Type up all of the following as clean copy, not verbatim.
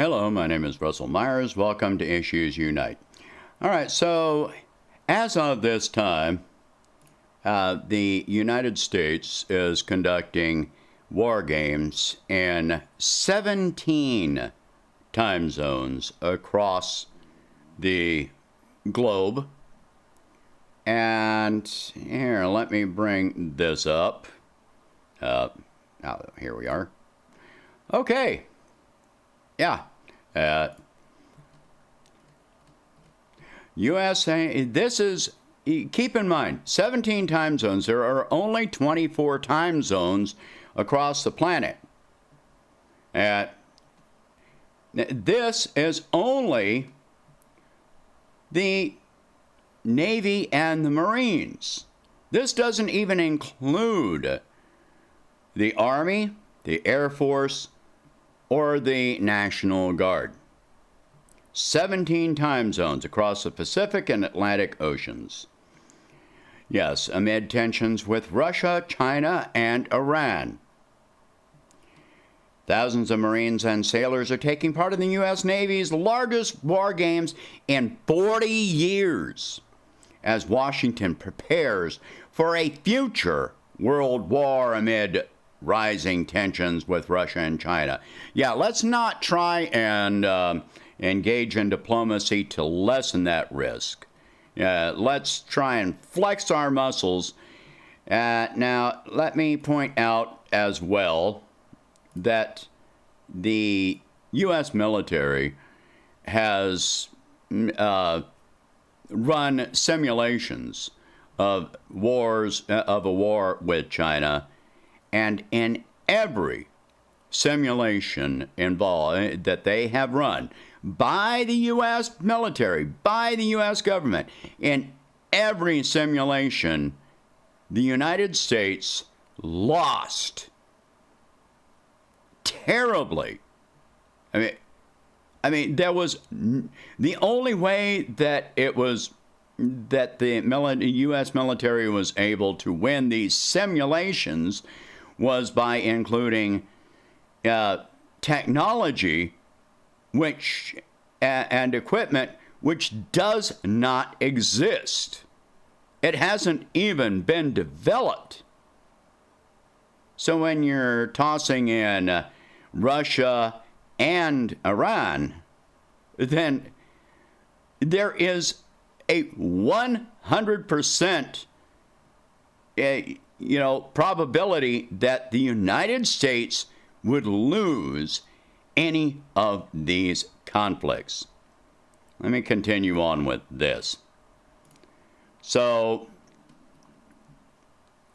Hello, my name is Russell Myers. Welcome to Issues Unite. All right, so as of this time, the United States is conducting war games in 17 time zones across the globe. And here, let me bring this up. Here we are. Okay. Yeah. USA, this is, keep in mind, 17 time zones. There are only 24 time zones across the planet. This is only the Navy and the Marines. This doesn't even include the Army, the Air Force, or the National Guard. 17 time zones across the Pacific and Atlantic Oceans. Yes, amid tensions with Russia, China, and Iran. Thousands of Marines and sailors are taking part in the U.S. Navy's largest war games in 40 years as Washington prepares for a future world war amid rising tensions with Russia and China. Yeah, let's not try and engage in diplomacy to lessen that risk. Let's try and flex our muscles. Now, let me point out as well that the U.S. military has run simulations of a war with China, and in every simulation involved that they have run by the U.S. military, by the U.S. government, in every simulation, the United States lost terribly. I mean, there was the only way that the U.S. military was able to win these simulations was by including technology and equipment which does not exist. It hasn't even been developed. So when you're tossing in Russia and Iran, then there is a 100% probability that the United States would lose any of these conflicts. Let me continue on with this. So,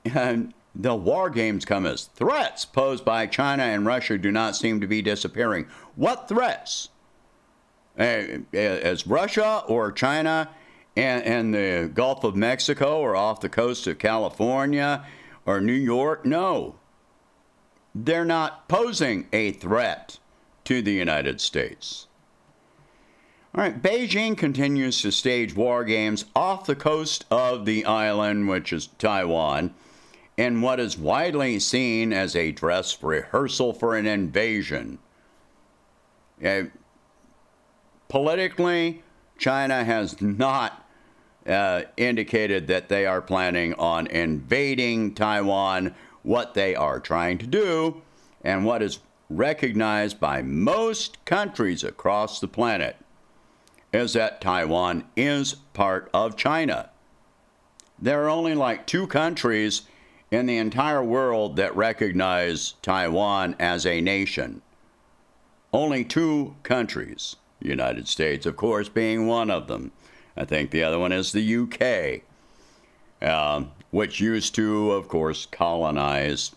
the war games come as threats posed by China and Russia do not seem to be disappearing. What threats? Is Russia or China and the Gulf of Mexico or off the coast of California or New York? No. They're not posing a threat to the United States. All right, Beijing continues to stage war games off the coast of the island, which is Taiwan, in what is widely seen as a dress rehearsal for an invasion. Politically, China has not indicated that they are planning on invading Taiwan. What they are trying to do, and what is recognized by most countries across the planet, is that Taiwan is part of China. There are only like 2 countries in the entire world that recognize Taiwan as a nation. Only 2 countries. The United States, of course, being one of them. I think the other one is the UK, which used to, of course, colonize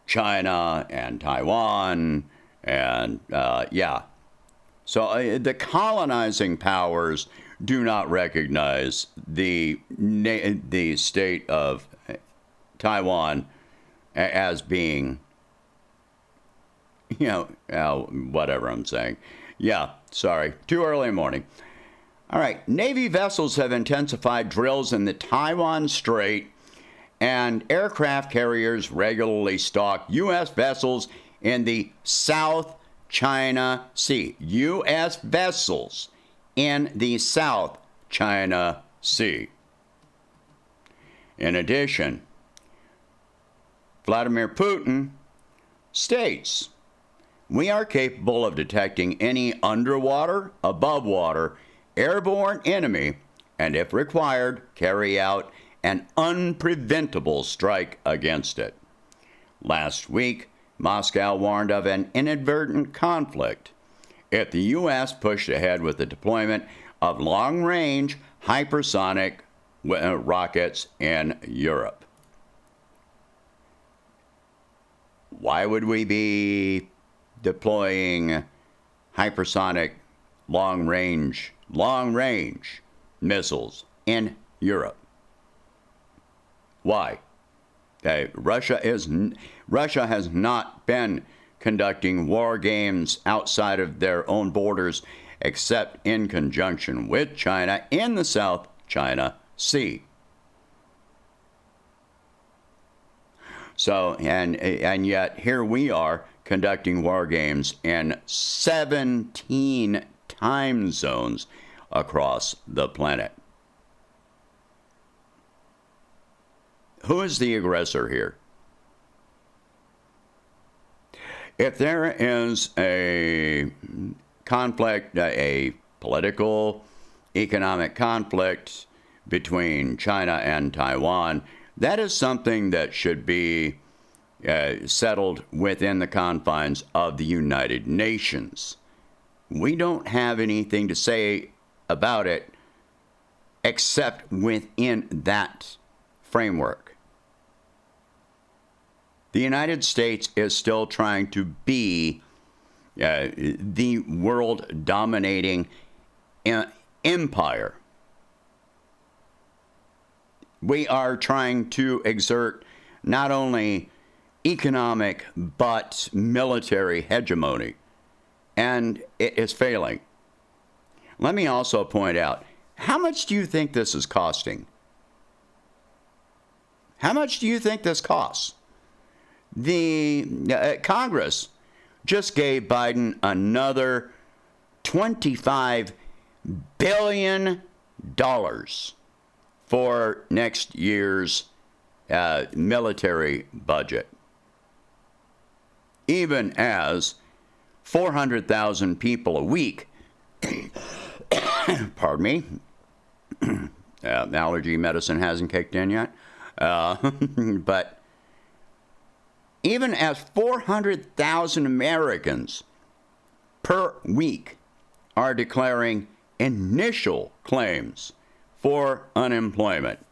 China and Taiwan, and So the colonizing powers do not recognize the state of Taiwan as being, whatever I'm saying. Yeah, sorry, too early in the morning. All right, Navy vessels have intensified drills in the Taiwan Strait, and aircraft carriers regularly stalk U.S. vessels in the South China Sea. U.S. vessels in the South China Sea. In addition, Vladimir Putin states, we are capable of detecting any underwater, above water, airborne enemy, and if required, carry out an unpreventable strike against it. Last week, Moscow warned of an inadvertent conflict if the U.S. pushed ahead with the deployment of long-range hypersonic rockets in Europe. Why would we be deploying hypersonic long-range missiles in Europe? Why? Russia has not been conducting war games outside of their own borders except in conjunction with China in the South China Sea. So, and yet here we are conducting war games in 17 time zones across the planet. Who is the aggressor here? If there is a conflict, a political, economic conflict between China and Taiwan, that is something that should be settled within the confines of the United Nations. We don't have anything to say about it except within that framework. The United States is still trying to be the world dominating empire. We are trying to exert not only economic but military hegemony, and it is failing. Let me also point out, how much do you think this is costing? How much do you think this costs? The Congress just gave Biden another $25 billion for next year's military budget, even as 400,000 people a week, pardon me, allergy medicine hasn't kicked in yet, but even as 400,000 Americans per week are declaring initial claims for unemployment,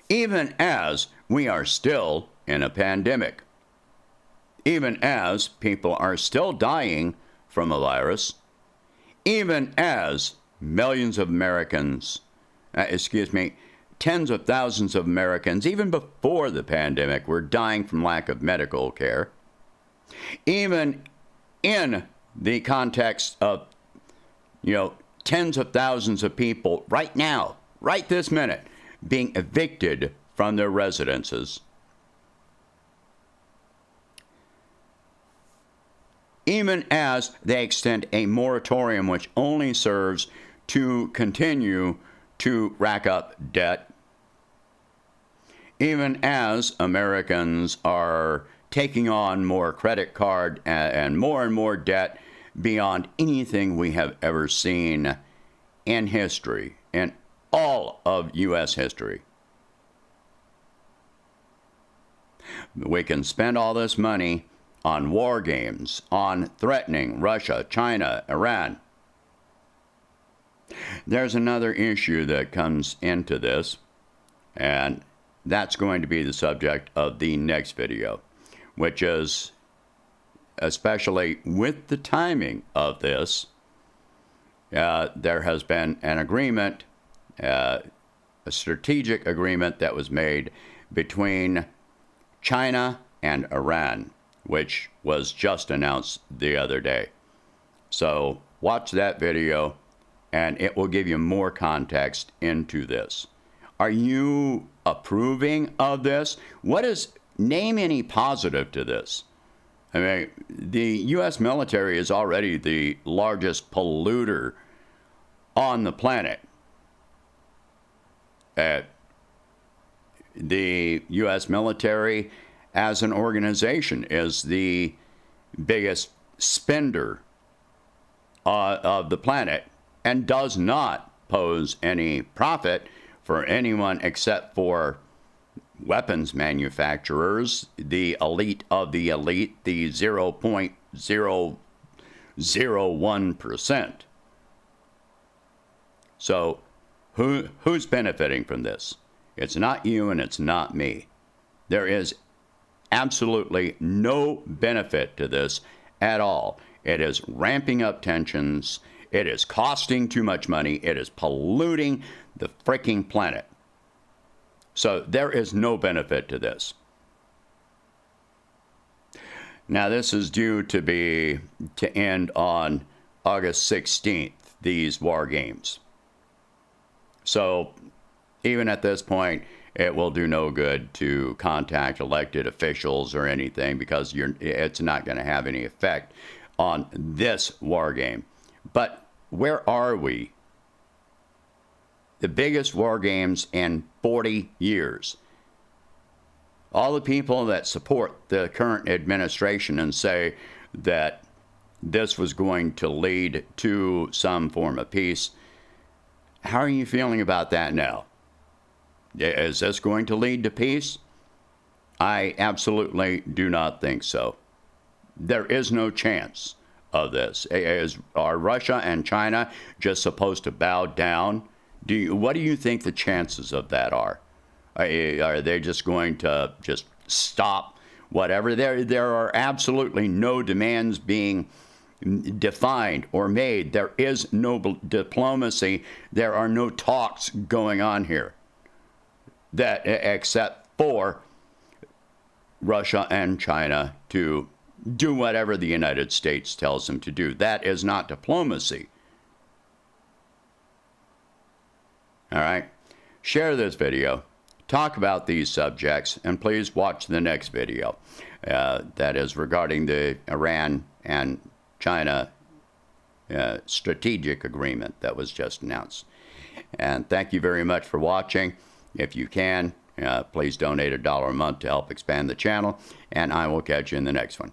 even as we are still in a pandemic, even as people are still dying from a virus, even as millions of Americans, tens of thousands of Americans, even before the pandemic, were dying from lack of medical care. Even in the context of, tens of thousands of people right now, right this minute, being evicted from their residences. Even as they extend a moratorium which only serves to continue to rack up debt, even as Americans are taking on more credit card and more debt beyond anything we have ever seen in history, in all of U.S. history. We can spend all this money on war games, on threatening Russia, China, Iran. There's another issue that comes into this, and that's going to be the subject of the next video, which is, especially with the timing of this, there has been an agreement, a strategic agreement that was made between China and Iran, which was just announced the other day. So watch that video, and it will give you more context into this. Are you approving of this? Name any positive to this? I mean, the U.S. military is already the largest polluter on the planet. The U.S. military as an organization is the biggest spender of the planet and does not pose any profit for anyone except for weapons manufacturers, the elite of the elite, the 0.001%. So who's benefiting from this? It's not you and it's not me. There is absolutely no benefit to this at all. It is ramping up tensions. It is costing too much money. It is polluting the freaking planet. So there is no benefit to this. Now this is due to end on August 16th, these war games. So even at this point, it will do no good to contact elected officials or anything because it's not going to have any effect on this war game. But where are we? The biggest war games in 40 years. All the people that support the current administration and say that this was going to lead to some form of peace, how are you feeling about that now? Is this going to lead to peace? I absolutely do not think so. There is no chance of this. Are Russia and China just supposed to bow down? What do you think the chances of that are? Are they just going to just stop whatever? There are absolutely no demands being defined or made. There is no diplomacy. There are no talks going on here, that except for Russia and China to do whatever the United States tells them to do. That is not diplomacy. All right? Share this video. Talk about these subjects, and please watch the next video. That is regarding the Iran and China strategic agreement that was just announced. And thank you very much for watching. If you can, please donate $1 a month to help expand the channel, and I will catch you in the next one.